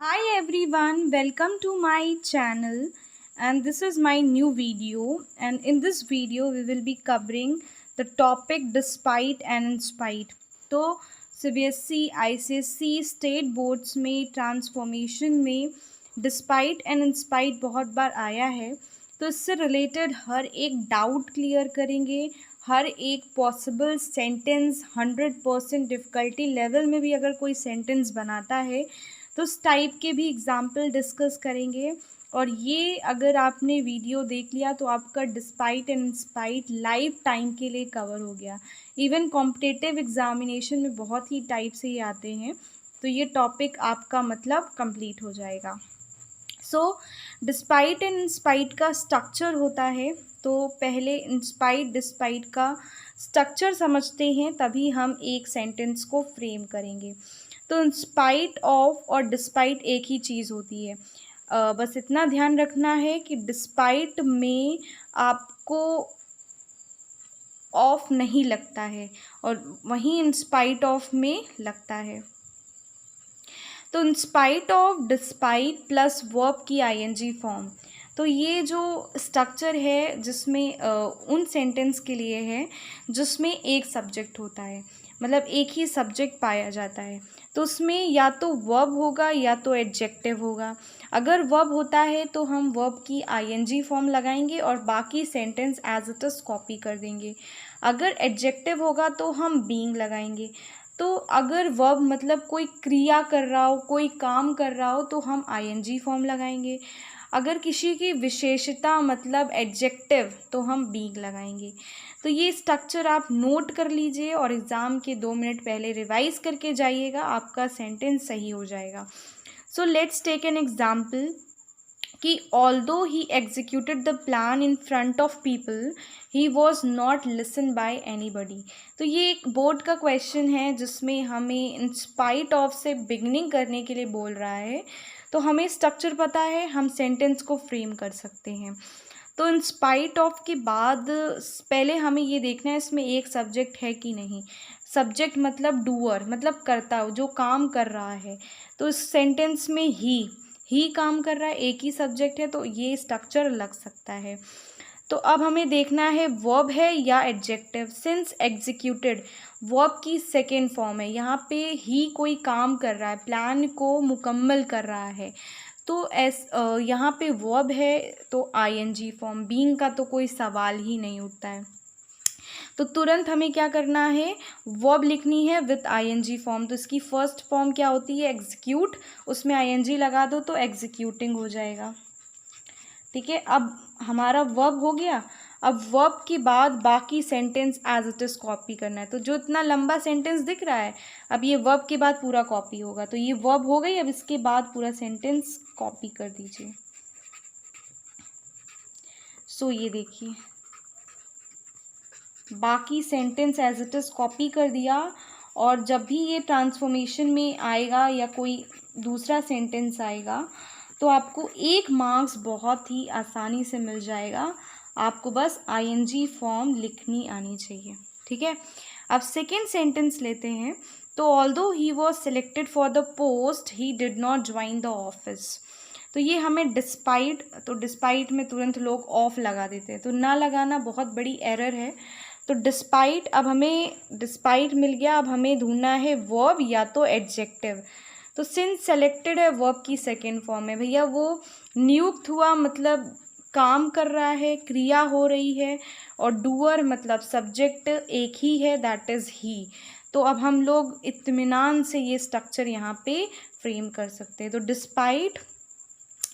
Hi everyone, welcome to my channel and this is my new video, and in this video we will be covering the topic despite and in spite. तो CBSE ICSE state boards में transformation में despite and in spite बहुत बार आया है, तो इससे related हर एक doubt clear करेंगे। हर एक पॉसिबल सेंटेंस 100% डिफ़िकल्टी लेवल में भी अगर कोई सेंटेंस बनाता है तो उस टाइप के भी एग्जाम्पल डिस्कस करेंगे। और ये अगर आपने वीडियो देख लिया तो आपका despite and in spite life time के लिए कवर हो गया। इवन कॉम्पिटिटिव एग्जामिनेशन में बहुत ही टाइप से ये आते हैं, तो ये टॉपिक आपका मतलब कंप्लीट हो जाएगा। सो डिस्पाइट एंड इंस्पाइट का स्ट्रक्चर होता है, तो पहले इंस्पाइट डिस्पाइट का स्ट्रक्चर समझते हैं तभी हम एक सेंटेंस को फ्रेम करेंगे। तो इंस्पाइट ऑफ और डिस्पाइट एक ही चीज़ होती है। बस इतना ध्यान रखना है कि डिस्पाइट में आपको ऑफ नहीं लगता है और वहीं इंस्पाइट ऑफ में लगता है। तो in spite of despite plus verb की आईएनजी फॉर्म, तो ये जो स्ट्रक्चर है जिसमें उन सेंटेंस के लिए है जिसमें एक सब्जेक्ट होता है, मतलब एक ही सब्जेक्ट पाया जाता है। तो उसमें या तो वर्ब होगा या तो एडजेक्टिव होगा। अगर वर्ब होता है तो हम वर्ब की आईएनजी फॉर्म लगाएंगे और बाकी sentence as it is copy कर देंगे। अगर एडजेक्टिव होगा तो हम बीइंग लगाएंगे। तो अगर वर्ब मतलब कोई क्रिया कर रहा हो, कोई काम कर रहा हो, तो हम आईएनजी फॉर्म लगाएंगे। अगर किसी की विशेषता मतलब एडजेक्टिव तो हम बीइंग लगाएंगे। तो ये स्ट्रक्चर आप नोट कर लीजिए और एग्ज़ाम के 2 मिनट पहले रिवाइज करके जाइएगा, आपका सेंटेंस सही हो जाएगा। So let's take an example कि although he executed the plan in front of people he was not listen by anybody. तो ये एक बोर्ड का क्वेश्चन है जिसमें हमें इन स्पाइट ऑफ से बिगनिंग करने के लिए बोल रहा है। तो हमें स्ट्रक्चर पता है, हम सेंटेंस को फ्रेम कर सकते हैं। तो इन स्पाइट ऑफ के बाद पहले हमें ये देखना है इसमें एक सब्जेक्ट है कि नहीं। सब्जेक्ट मतलब डूअर, मतलब करता जो काम कर रहा है। तो इस सेंटेंस में ही काम कर रहा है, एक ही सब्जेक्ट है, तो ये स्ट्रक्चर लग सकता है। तो अब हमें देखना है वर्ब है या एडजेक्टिव। सिंस एग्जीक्यूटेड वर्ब की सेकेंड फॉर्म है, यहाँ पे ही कोई काम कर रहा है, प्लान को मुकम्मल कर रहा है। तो यहाँ पे वर्ब है तो आईएनजी फॉर्म, बीइंग का तो कोई सवाल ही नहीं उठता है। तो तुरंत हमें क्या करना है, वर्ब लिखनी है विथ आईएनजी फॉर्म। तो इसकी फर्स्ट फॉर्म क्या होती है, एग्जीक्यूट, उसमें आईएनजी लगा दो तो एग्जीक्यूटिंग हो जाएगा। ठीक है, अब हमारा वर्ब हो गया। अब वर्ब के बाद बाकी sentence as it is copy करना है। तो जो इतना लंबा सेंटेंस दिख रहा है, अब ये वर्ब के बाद पूरा कॉपी होगा। तो ये वर्ब हो गई, अब इसके बाद पूरा सेंटेंस कॉपी कर दीजिए। सो ये देखिए, बाकी sentence as it is copy कर दिया। और जब भी ये ट्रांसफॉर्मेशन में आएगा या कोई दूसरा सेंटेंस आएगा तो आपको 1 मार्क्स बहुत ही आसानी से मिल जाएगा। आपको बस आईएनजी फॉर्म लिखनी आनी चाहिए। ठीक है, अब सेकेंड सेंटेंस लेते हैं। तो although he was selected for the post he did not join the office. तो ये हमें डिस्पाइट, तो डिस्पाइट में तुरंत लोग ऑफ लगा देते हैं, तो ना लगाना बहुत बड़ी एरर है। तो डिस्पाइट, अब हमें डिस्पाइट मिल गया, अब हमें ढूंढना है वर्ब या तो एडजेक्टिव। तो सिंस सेलेक्टेड है, वर्ब की सेकेंड फॉर्म है भैया, वो नियुक्त हुआ मतलब काम कर रहा है, क्रिया हो रही है, और डूअर मतलब सब्जेक्ट एक ही है, दैट इज़ ही। तो अब हम लोग इत्मीनान से ये स्ट्रक्चर यहाँ पे फ्रेम कर सकते हैं। तो डिस्पाइट,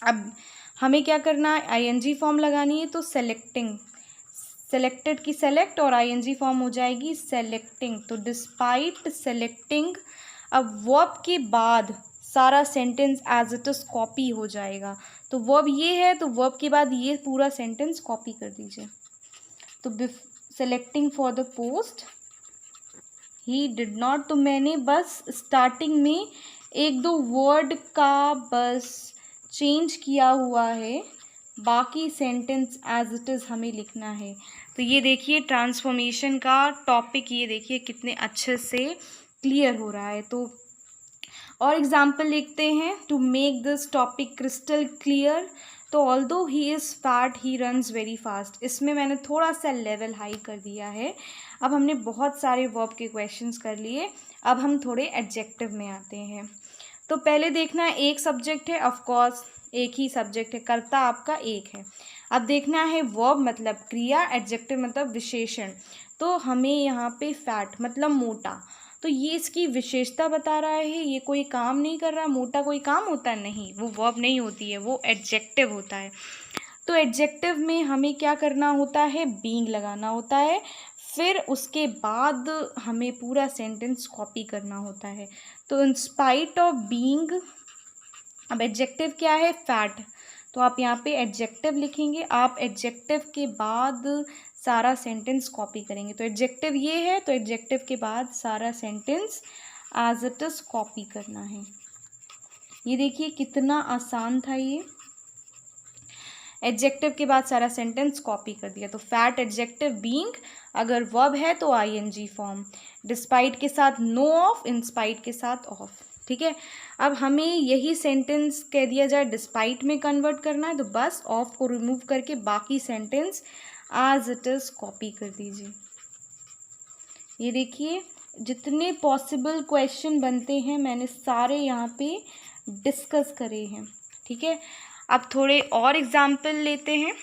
अब हमें क्या करना है, आईएनजी फॉर्म लगानी है। तो सेलेक्टिंग, सेलेक्टेड की सेलेक्ट और आईएनजी फॉर्म हो जाएगी सेलेक्टिंग। तो डिस्पाइट सेलेक्टिंग, अब वर्ब के बाद सारा sentence as it is copy हो जाएगा। तो वर्ब ये है, तो वर्ब के बाद ये पूरा सेंटेंस कॉपी कर दीजिए। तो selecting for the post he did not, तो मैंने बस स्टार्टिंग में 1-2 वर्ड का बस चेंज किया हुआ है, बाकी सेंटेंस एज इट इज़ हमें लिखना है। तो ये देखिए ट्रांसफॉर्मेशन का टॉपिक, ये देखिए कितने अच्छे से क्लियर हो रहा है। तो और एग्जाम्पल लिखते हैं to make this topic crystal clear. तो although he is fat he runs very fast, इसमें मैंने थोड़ा सा लेवल हाई कर दिया है। अब हमने बहुत सारे वर्ब के क्वेश्चंस कर लिए, अब हम थोड़े एडजेक्टिव में आते हैं। तो पहले देखना है एक सब्जेक्ट है, ऑफ कोर्स एक ही सब्जेक्ट है, कर्ता आपका एक है। अब देखना है वर्ब मतलब क्रिया, एडजेक्टिव मतलब विशेषण। तो हमें यहाँ पे फैट मतलब मोटा, तो ये इसकी विशेषता बता रहा है, ये कोई काम नहीं कर रहा। मोटा कोई काम होता है? नहीं, वो वर्ब नहीं होती है, वो एडजेक्टिव होता है। तो एडजेक्टिव में हमें क्या करना होता है? बीइंग लगाना होता है, फिर उसके बाद हमें पूरा सेंटेंस कॉपी करना होता है। तो इन स्पाइट ऑफ बीइंग, अब एडजेक्टिव क्या है? फैट। तो आप यहाँ पे एडजेक्टिव लिखेंगे, आप एडजेक्टिव के बाद सारा सेंटेंस कॉपी करेंगे। तो एडजेक्टिव ये है, तो एडजेक्टिव के बाद सारा sentence as it is copy करना है। ये देखिए कितना आसान था ये। एडजेक्टिव के बाद सारा सेंटेंस कॉपी कर दिया। तो फैट एडजेक्टिव, बीइंग अगर वर्ब है तो आईएनजी फॉर्म, डिस्पाइट के साथ नो ऑफ, इंस्पाइट के साथ ऑफ। ठीक है, अब हमें यही सेंटेंस कह दिया जाए डिस्पाइट में कन्वर्ट करना है, तो बस ऑफ को रिमूव करके बाकी sentence as it is copy कर दीजिए। ये देखिए जितने पॉसिबल क्वेश्चन बनते हैं मैंने सारे यहाँ पे डिस्कस करे हैं। ठीक है, अब थोड़े और एग्जाम्पल लेते हैं।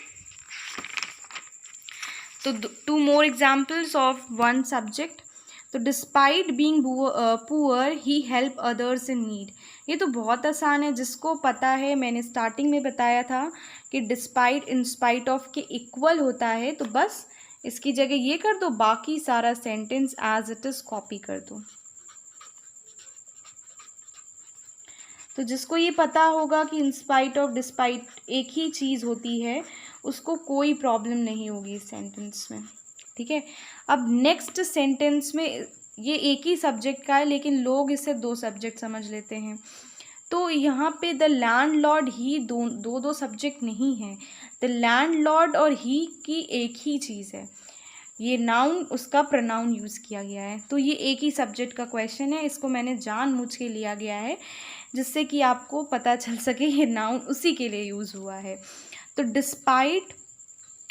तो 2 more examples of one subject. तो despite being poor he help others in need. ये तो बहुत आसान है, जिसको पता है, मैंने स्टार्टिंग में बताया था कि डिस्पाइट इन स्पाइट ऑफ के इक्वल होता है। तो बस इसकी जगह ये कर दो, बाकी सारा sentence as it is copy कर दो। तो जिसको ये पता होगा कि इंस्पाइट ऑफ डिस्पाइट एक ही चीज़ होती है, उसको कोई प्रॉब्लम नहीं होगी इस सेंटेंस में। ठीक है, अब नेक्स्ट सेंटेंस में ये एक ही सब्जेक्ट का है, लेकिन लोग इसे 2 सब्जेक्ट समझ लेते हैं। तो यहाँ पे द लैंडलॉर्ड ही दो सब्जेक्ट नहीं है, द लैंडलॉर्ड और ही की एक ही चीज़ है। ये नाउन, उसका प्रोनाउन यूज़ किया गया है। तो ये एक ही सब्जेक्ट का क्वेश्चन है, इसको मैंने जानबूझ के लिया गया है जिससे कि आपको पता चल सके ये नाउन उसी के लिए यूज़ हुआ है। तो डिस्पाइट,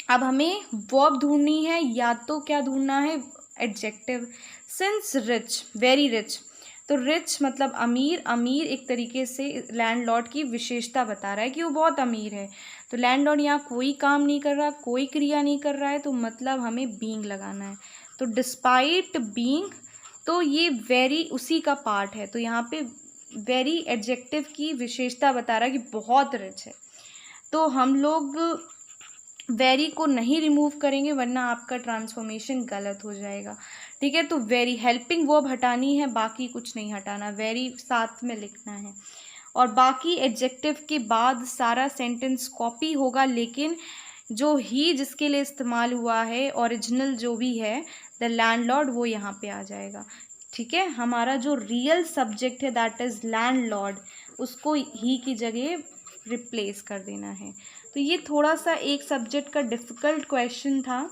अब हमें वर्ब ढूंढनी है, या तो क्या ढूंढना है? Adjective. Since rich, very rich, तो रिच मतलब अमीर। अमीर एक तरीके से लैंडलॉर्ड की विशेषता बता रहा है कि वो बहुत अमीर है। तो लैंडलॉर्ड यहाँ कोई काम नहीं कर रहा, कोई क्रिया नहीं कर रहा है, तो मतलब हमें बीइंग लगाना है। तो डिस्पाइट बीइंग, तो ये वेरी उसी का पार्ट है। तो यहाँ पे वेरी एडजेक्टिव की विशेषता बता रहा है कि बहुत रिच है। तो हम लोग वेरी को नहीं रिमूव करेंगे, वरना आपका ट्रांसफॉर्मेशन गलत हो जाएगा। ठीक है, तो वेरी हेल्पिंग वर्ब हटानी है, बाकी कुछ नहीं हटाना, वेरी साथ में लिखना है। और बाकी एडजेक्टिव के बाद सारा सेंटेंस कॉपी होगा, लेकिन जो ही जिसके लिए इस्तेमाल हुआ है, ओरिजिनल जो भी है द लैंडलॉर्ड, वो यहाँ पे आ जाएगा। ठीक है, हमारा जो रियल सब्जेक्ट है दैट इज़ लैंडलॉर्ड, उसको ही की जगह रिप्लेस कर देना है। तो ये थोड़ा सा एक सब्जेक्ट का डिफ़िकल्ट क्वेश्चन था,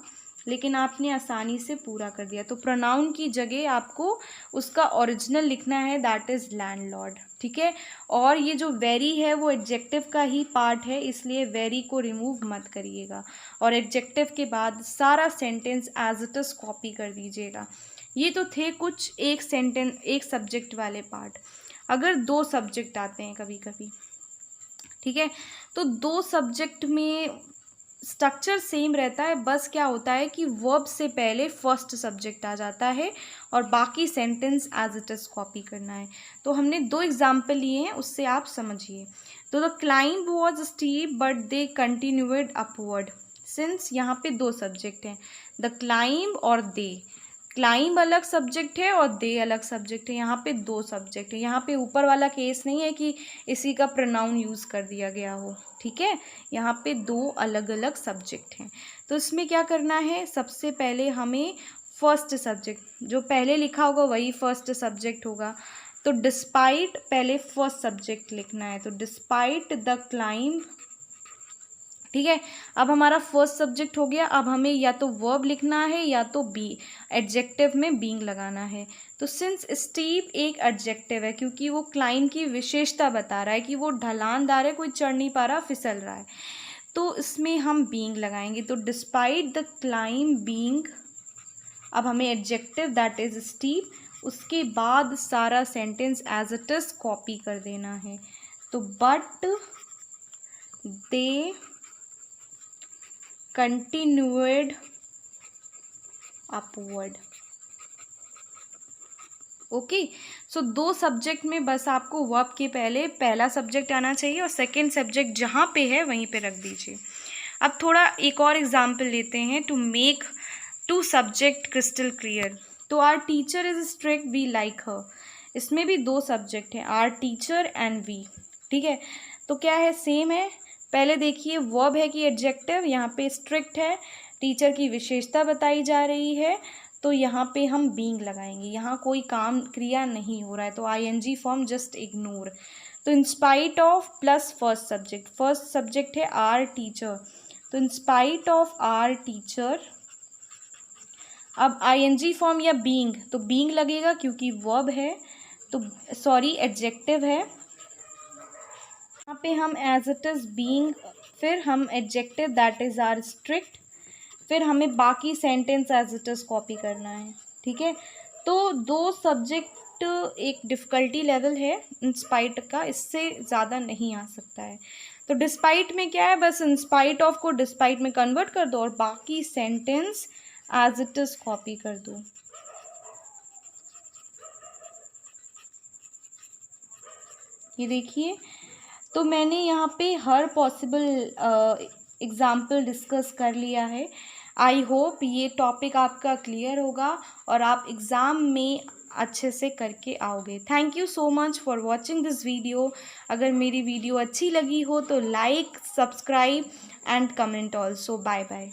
लेकिन आपने आसानी से पूरा कर दिया। तो प्रोनाउन की जगह आपको उसका ओरिजिनल लिखना है, दैट इज़ लैंडलॉर्ड। ठीक है, और ये जो वेरी है वो एडजेक्टिव का ही पार्ट है, इसलिए वेरी को रिमूव मत करिएगा, और एडजेक्टिव के बाद सारा sentence as it is copy कर दीजिएगा। ये तो थे कुछ एक सेंटेंस, एक सब्जेक्ट वाले पार्ट। अगर 2 सब्जेक्ट आते हैं कभी कभी, ठीक है, तो 2 सब्जेक्ट में स्ट्रक्चर सेम रहता है, बस क्या होता है कि वर्ब से पहले फर्स्ट सब्जेक्ट आ जाता है और बाकी sentence as it is copy करना है। तो हमने 2 एग्जाम्पल लिए हैं, उससे आप समझिए। तो the climb was steep but they continued upward. Since यहाँ पे 2 सब्जेक्ट हैं, द क्लाइंब और दे। क्लाइंब अलग सब्जेक्ट है और दे अलग सब्जेक्ट है, यहाँ पे 2 सब्जेक्ट है। यहाँ पे ऊपर वाला केस नहीं है कि इसी का प्रोनाउन यूज़ कर दिया गया हो। ठीक है, यहाँ पे 2 अलग अलग सब्जेक्ट हैं। तो इसमें क्या करना है, सबसे पहले हमें फर्स्ट सब्जेक्ट, जो पहले लिखा होगा वही फर्स्ट सब्जेक्ट होगा। तो डिस्पाइट पहले फर्स्ट सब्जेक्ट लिखना है। तो डिस्पाइट द क्लाइंब ठीक है। अब हमारा फर्स्ट सब्जेक्ट हो गया। अब हमें या तो वर्ब लिखना है या तो बी एडजेक्टिव में बीइंग लगाना है। तो सिंस स्टीप एक एडजेक्टिव है क्योंकि वो क्लाइंब की विशेषता बता रहा है कि वो ढलानदार है, कोई चढ़ नहीं पा रहा, फिसल रहा है, तो इसमें हम बीइंग लगाएंगे। तो डिस्पाइट द क्लाइंब बीइंग, अब हमें एडजेक्टिव दैट इज स्टीप, उसके बाद सारा sentence as it is copy कर देना है। तो but they continued upward। Okay, so दो सब्जेक्ट में बस आपको वर्ब के पहले पहला सब्जेक्ट आना चाहिए और सेकंड सब्जेक्ट जहाँ पे है वहीं पे रख दीजिए। अब थोड़ा एक और एग्जाम्पल लेते हैं to make two subject crystal clear. तो our teacher is strict, we like her, इसमें भी दो सब्जेक्ट हैं, आर टीचर एंड वी। ठीक है, तो क्या है, सेम है। पहले देखिए वर्ब है कि एडजेक्टिव, यहाँ पे स्ट्रिक्ट है, टीचर की विशेषता बताई जा रही है, तो यहाँ पे हम बीइंग लगाएंगे। यहाँ कोई काम क्रिया नहीं हो रहा है, तो आईएनजी फॉर्म जस्ट इग्नोर। तो in spite of plus first subject है आर टीचर, तो in spite of our teacher. अब आईएनजी फॉर्म या बीइंग, तो बीइंग लगेगा क्योंकि वर्ब है, तो सॉरी एडजेक्टिव है, यहाँ पे हम एज इट इज बीइंग, फिर हम adjective that is are strict, फिर हमें बाकी sentence as it is copy करना है। ठीक है, तो दो सब्जेक्ट एक डिफ़िकल्टी लेवल है इंस्पाइट का, इससे ज़्यादा नहीं आ सकता है। तो डिस्पाइट में क्या है, बस इंस्पाइट ऑफ को डिस्पाइट में कन्वर्ट कर दो और बाकी sentence as it is copy कर दो। ये देखिए, तो मैंने यहाँ पे हर पॉसिबल एग्ज़ाम्पल डिस्कस कर लिया है। आई होप ये टॉपिक आपका क्लियर होगा और आप एग्ज़ाम में अच्छे से करके आओगे। Thank you so much for watching this video. अगर मेरी वीडियो अच्छी लगी हो तो like, subscribe and comment also. Bye bye.